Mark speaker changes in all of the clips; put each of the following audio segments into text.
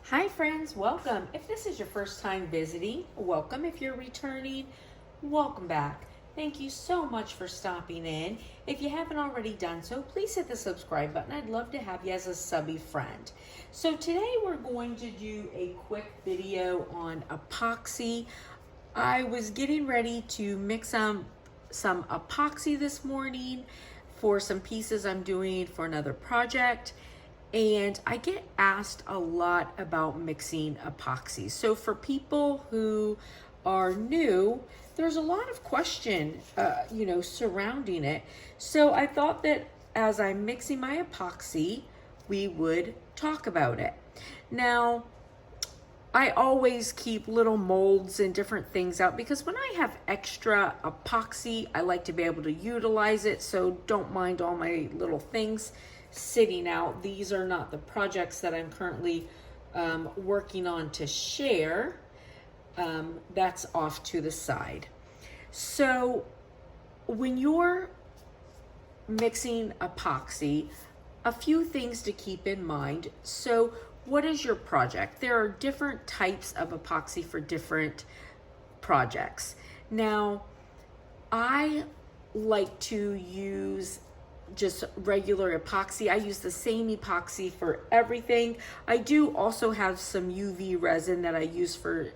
Speaker 1: Hi friends, welcome. If this is your first time visiting, welcome. If you're returning, welcome back. Thank you so much for stopping in. If you haven't already done so, please hit the subscribe button. I'd love to have you as a subby friend. So today we're going to do a quick video on epoxy. I was getting ready to mix some epoxy this morning for some pieces I'm doing for another project. And I get asked a lot about mixing epoxy. So for people who are new, there's a lot of question, surrounding it. So I thought that as I'm mixing my epoxy, we would talk about it. Now, I always keep little molds and different things out because when I have extra epoxy, I like to be able to utilize it. So don't mind all my little things sitting out. These are not the projects that I'm currently working on to share. That's off to the side. So when you're mixing epoxy, a few things to keep in mind. So what is your project? There are different types of epoxy for different projects. Now, I like to use just regular epoxy. I use the same epoxy for everything. I do also have some UV resin that I use for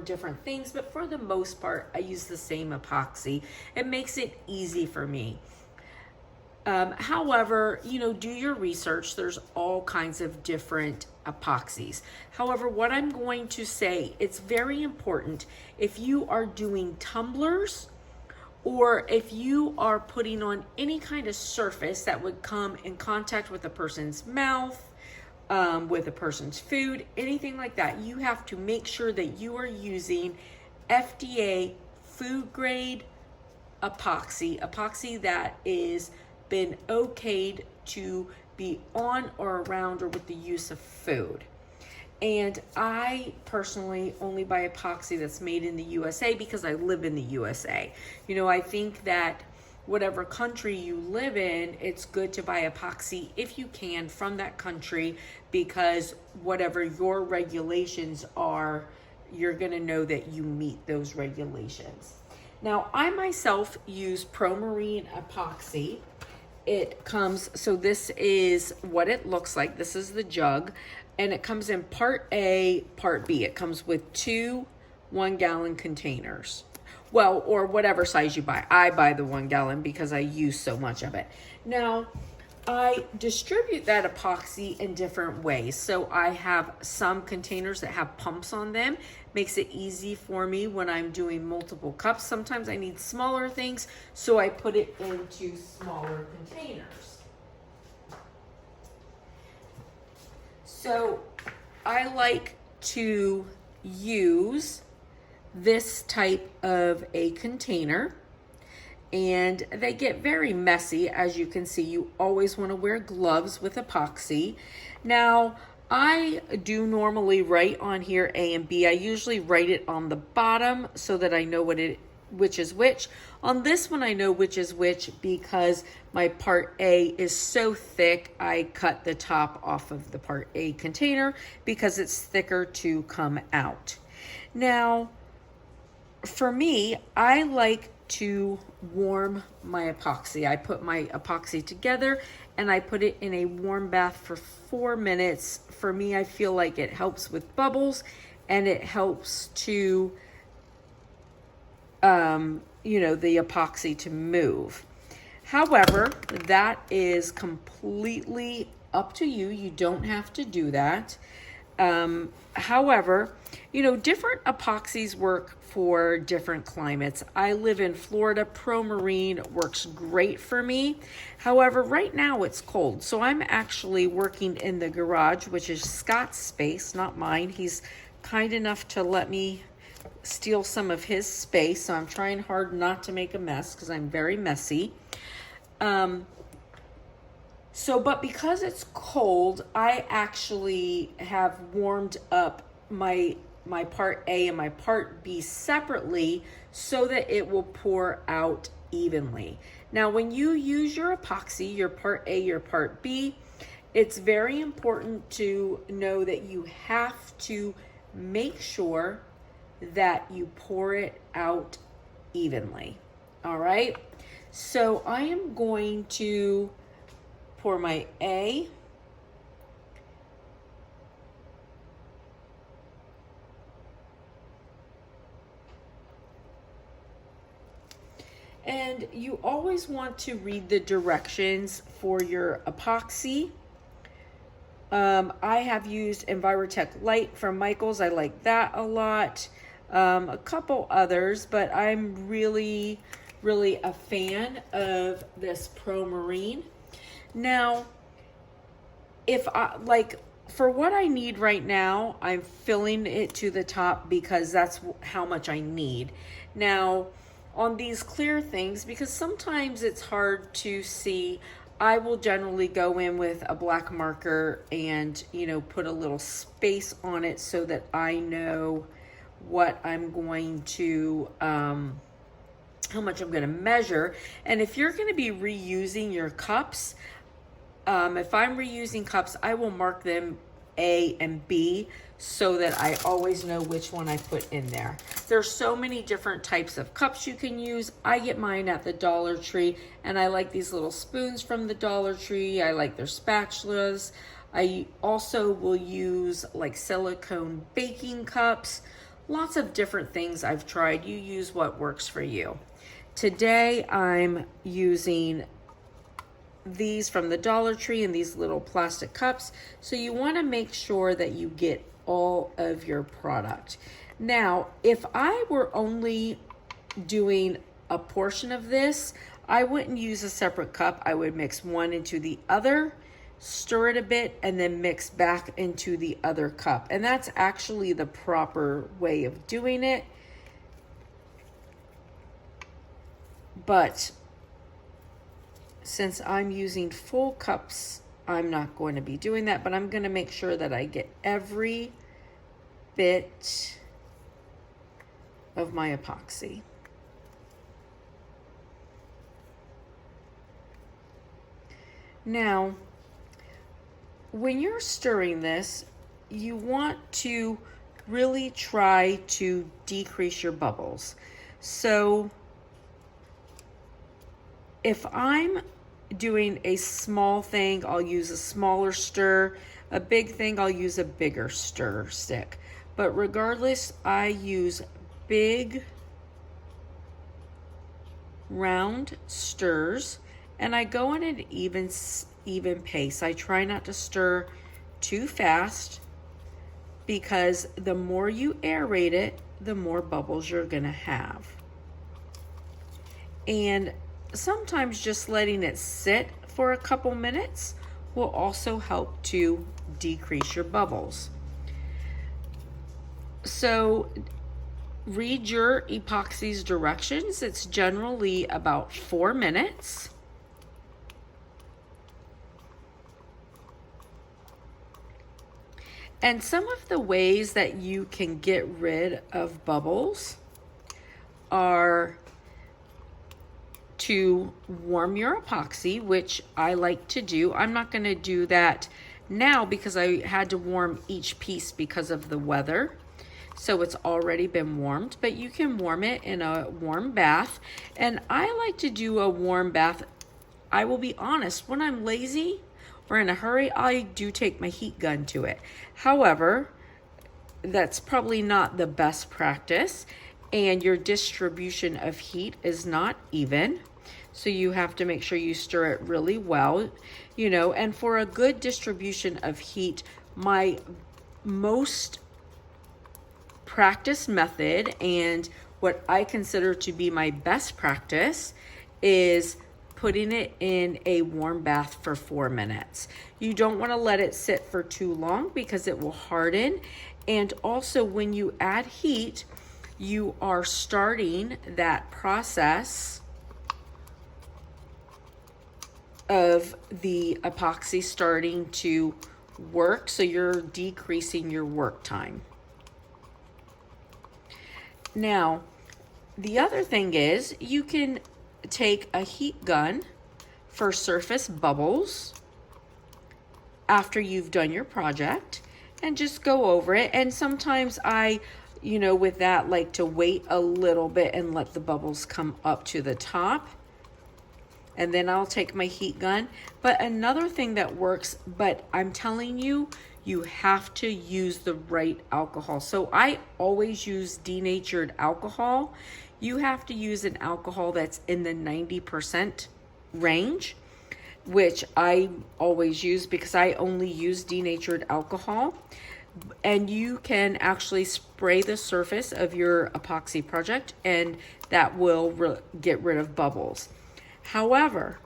Speaker 1: different things, but for the most part, I use the same epoxy. It makes it easy for me. However, do your research. There's all kinds of different epoxies. However, what I'm going to say, it's very important if you are doing tumblers or if you are putting on any kind of surface that would come in contact with a person's mouth, with a person's food, anything like that, you have to make sure that you are using FDA food grade epoxy that is been okayed to be on or around or with the use of food. And I personally only buy epoxy that's made in the USA because I live in the USA. I think that whatever country you live in, it's good to buy epoxy if you can from that country, because whatever your regulations are, you're gonna know that you meet those regulations. Now, I myself use Pro-Marine epoxy. It comes, so this is what it looks like. This is the jug, and it comes in part A, part B. It comes with two 1 gallon containers. Well, or whatever size you buy. I buy the 1 gallon because I use so much of it. Now, I distribute that epoxy in different ways. So I have some containers that have pumps on them. Makes it easy for me when I'm doing multiple cups. Sometimes I need smaller things, so I put it into smaller containers. So I like to use this type of a container, and they get very messy. As you can see, you always want to wear gloves with epoxy. Now, I do normally write on here A and B. I usually write it on the bottom so that I know which is which. On this one, I know which is which because my part A is so thick, I cut the top off of the part A container because it's thicker to come out. Now, for me, I like to warm my epoxy. I put my epoxy together and I put it in a warm bath for 4 minutes. For me, I feel like it helps with bubbles and it helps to, the epoxy to move. However, that is completely up to you. You don't have to do that. However, different epoxies work for different climates. I live in Florida. Pro-Marine works great for me. However, right now it's cold. So I'm actually working in the garage, which is Scott's space, not mine. He's kind enough to let me steal some of his space. So I'm trying hard not to make a mess because I'm very messy. But because it's cold, I actually have warmed up my part A and my part B separately so that it will pour out evenly. Now, when you use your epoxy, your part A, your part B, it's very important to know that you have to make sure that you pour it out evenly. All right. So I am going to pour my A. And you always want to read the directions for your epoxy. I have used Envirotech Light from Michaels. I like that a lot. A couple others, but I'm really a fan of this Pro Marine. Now, if I for what I need right now, I'm filling it to the top because that's how much I need. Now, on these clear things, because sometimes it's hard to see, I will generally go in with a black marker and, put a little space on it so that I know what I'm going to, how much I'm going to measure. And if you're going to be reusing your cups, if I'm reusing cups, I will mark them A and B so that I always know which one I put in there. There's so many different types of cups you can use. I get mine at the Dollar Tree, and I like these little spoons from the Dollar Tree. I like their spatulas. I also will use like silicone baking cups. Lots of different things I've tried. You use what works for you. Today I'm using these from the Dollar Tree in these little plastic cups. So you want to make sure that you get all of your product. Now, if I were only doing a portion of this, I wouldn't use a separate cup. I would mix one into the other, stir it a bit, and then mix back into the other cup. And that's actually the proper way of doing it. But since I'm using full cups, I'm not going to be doing that, but I'm going to make sure that I get every bit of my epoxy. Now, when you're stirring this, you want to really try to decrease your bubbles. So if I'm doing a small thing, I'll use a smaller stir. A big thing, I'll use a bigger stir stick. But regardless, I use big round stirs, and I go in an even pace. I try not to stir too fast because the more you aerate it, the more bubbles you're gonna have. And sometimes just letting it sit for a couple minutes will also help to decrease your bubbles. So read your epoxy's directions. It's generally about 4 minutes. And some of the ways that you can get rid of bubbles are to warm your epoxy, which I like to do. I'm not going to do that now because I had to warm each piece because of the weather. So it's already been warmed, but you can warm it in a warm bath. And I like to do a warm bath. I will be honest, when I'm lazy or in a hurry, I do take my heat gun to it. However, that's probably not the best practice, and your distribution of heat is not even. So you have to make sure you stir it really well, and for a good distribution of heat, my most practice method and what I consider to be my best practice is putting it in a warm bath for 4 minutes. You don't want to let it sit for too long because it will harden. And also when you add heat, you are starting that process of the epoxy starting to work, so you're decreasing your work time. Now, the other thing is you can take a heat gun for surface bubbles after you've done your project, and just go over it. And sometimes I, with that, like to wait a little bit and let the bubbles come up to the top. And then I'll take my heat gun. But another thing that works, but I'm telling you, you have to use the right alcohol. So I always use denatured alcohol. You have to use an alcohol that's in the 90% range, which I always use because I only use denatured alcohol. And you can actually spray the surface of your epoxy project, and that will get rid of bubbles. However,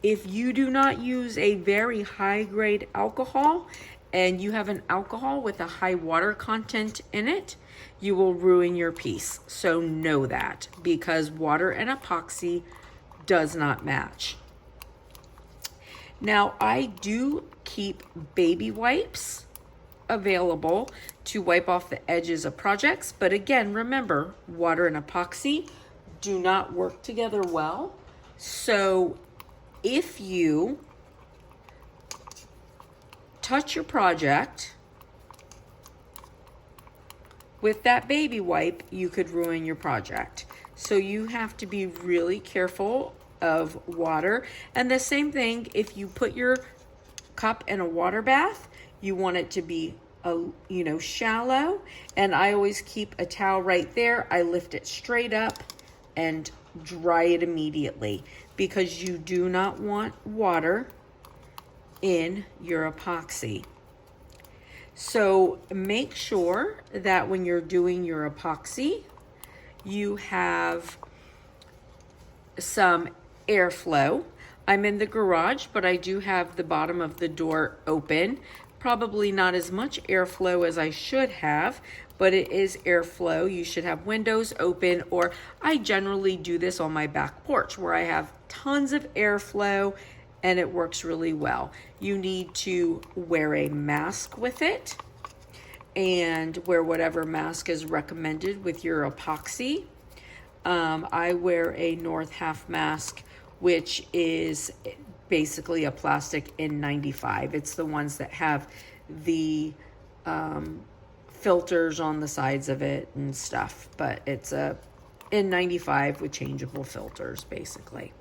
Speaker 1: if you do not use a very high grade alcohol and you have an alcohol with a high water content in it, you will ruin your piece. So know that, because water and epoxy does not match. Now, I do keep baby wipes available to wipe off the edges of projects. But again, remember, water and epoxy do not work together well. So if you touch your project with that baby wipe, you could ruin your project. So you have to be really careful of water. And the same thing, if you put your cup in a water bath, you want it to be shallow. And I always keep a towel right there. I lift it straight up and dry it immediately, because you do not want water in your epoxy. So make sure that when you're doing your epoxy, you have some airflow. I'm in the garage, but I do have the bottom of the door open. Probably not as much airflow as I should have, but it is airflow. You should have windows open, or I generally do this on my back porch where I have tons of airflow and it works really well. You need to wear a mask with it, and wear whatever mask is recommended with your epoxy. I wear a North Half mask, which is basically a plastic N95. It's the ones that have the filters on the sides of it and stuff, but it's a N95 with changeable filters basically.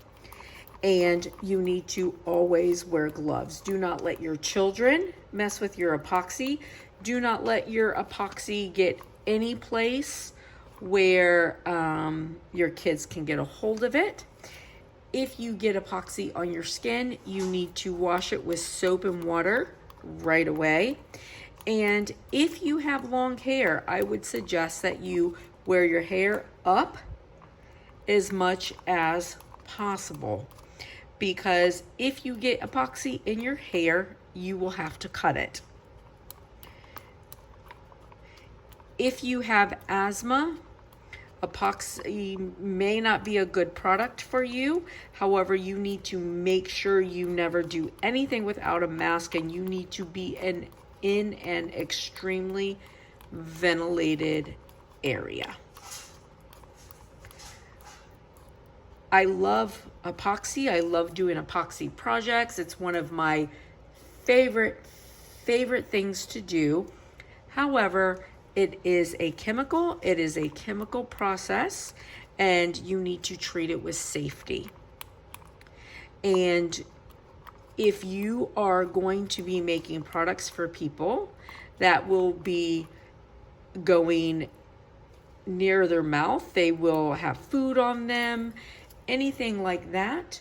Speaker 1: And you need to always wear gloves. Do not let your children mess with your epoxy. Do not let your epoxy get any place where your kids can get a hold of it. If you get epoxy on your skin, you need to wash it with soap and water right away. And if you have long hair, I would suggest that you wear your hair up as much as possible, because if you get epoxy in your hair, you will have to cut it. If you have asthma, epoxy may not be a good product for you. However, you need to make sure you never do anything without a mask, and you need to be in an extremely ventilated area. I love epoxy. I love doing epoxy projects. It's one of my favorite things to do. However, it is a chemical. It is a chemical process, and you need to treat it with safety. And if you are going to be making products for people that will be going near their mouth, they will have food on them, anything like that,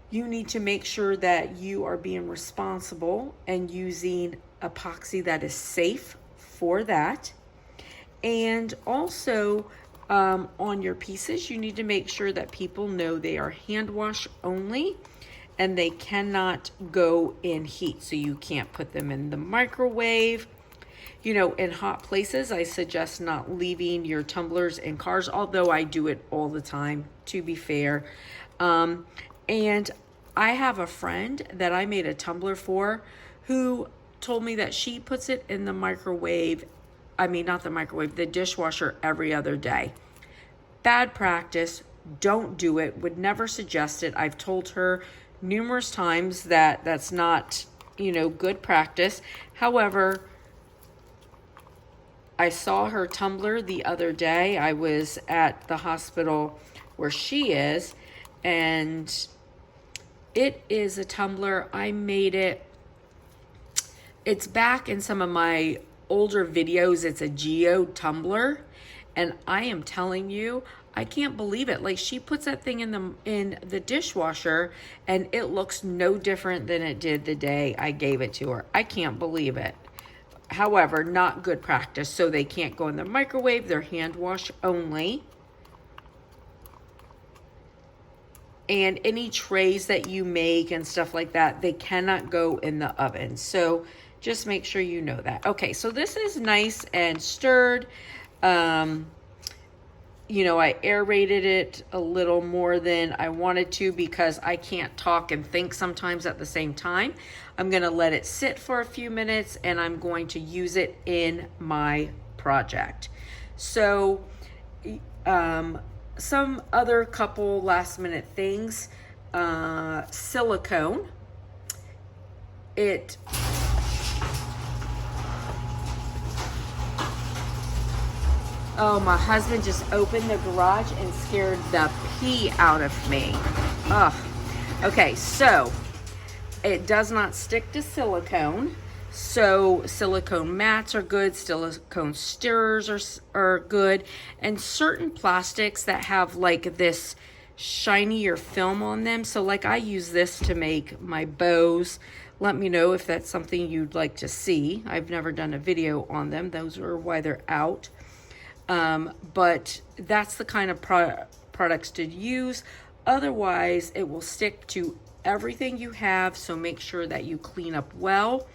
Speaker 1: you need to make sure that you are being responsible and using epoxy that is safe for that. And also on your pieces, you need to make sure that people know they are hand wash only, and they cannot go in heat. So you can't put them in the microwave. In hot places, I suggest not leaving your tumblers in cars, although I do it all the time, to be fair. And I have a friend that I made a tumbler for who told me that she puts it in the microwave. Not the microwave, the dishwasher every other day. Bad practice. Don't do it. Would never suggest it. I've told her numerous times that that's not you know, good practice. However, I saw her tumbler the other day. I was at the hospital where she is, and it is a tumbler. I made it. It's back in some of my older videos. It's a Geode Tumbler, and I am telling you, I can't believe it. Like, she puts that thing in the dishwasher, and it looks no different than it did the day I gave it to her. I can't believe it. However, not good practice, so they can't go in the microwave. They're hand wash only. And any trays that you make and stuff like that, they cannot go in the oven. So just make sure you know that. Okay, so this is nice and stirred. You know, I aerated it a little more than I wanted to because I can't talk and think sometimes at the same time. I'm going to let it sit for a few minutes, and I'm going to use it in my project. So, some other couple last minute things. Silicone. Oh, my husband just opened the garage and scared the pee out of me. Ugh. Okay, so it does not stick to silicone. So silicone mats are good, silicone stirrers are good, and certain plastics that have like this shinier film on them. So like I use this to make my bows. Let me know if that's something you'd like to see. I've never done a video on them. Those are why they're out. But that's the kind of products to use. Otherwise, it will stick to everything you have. So make sure that you clean up well.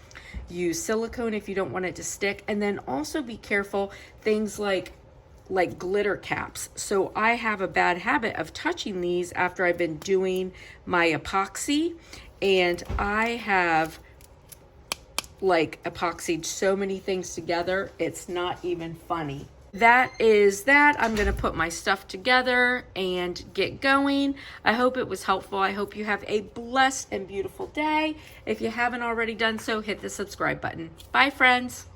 Speaker 1: Use silicone if you don't want it to stick. And then also be careful things like glitter caps. So I have a bad habit of touching these after I've been doing my epoxy. And I have like epoxied so many things together. It's not even funny. That is that. I'm going to put my stuff together and get going. I hope it was helpful. I hope you have a blessed and beautiful day. If you haven't already done so, hit the subscribe button. Bye, friends.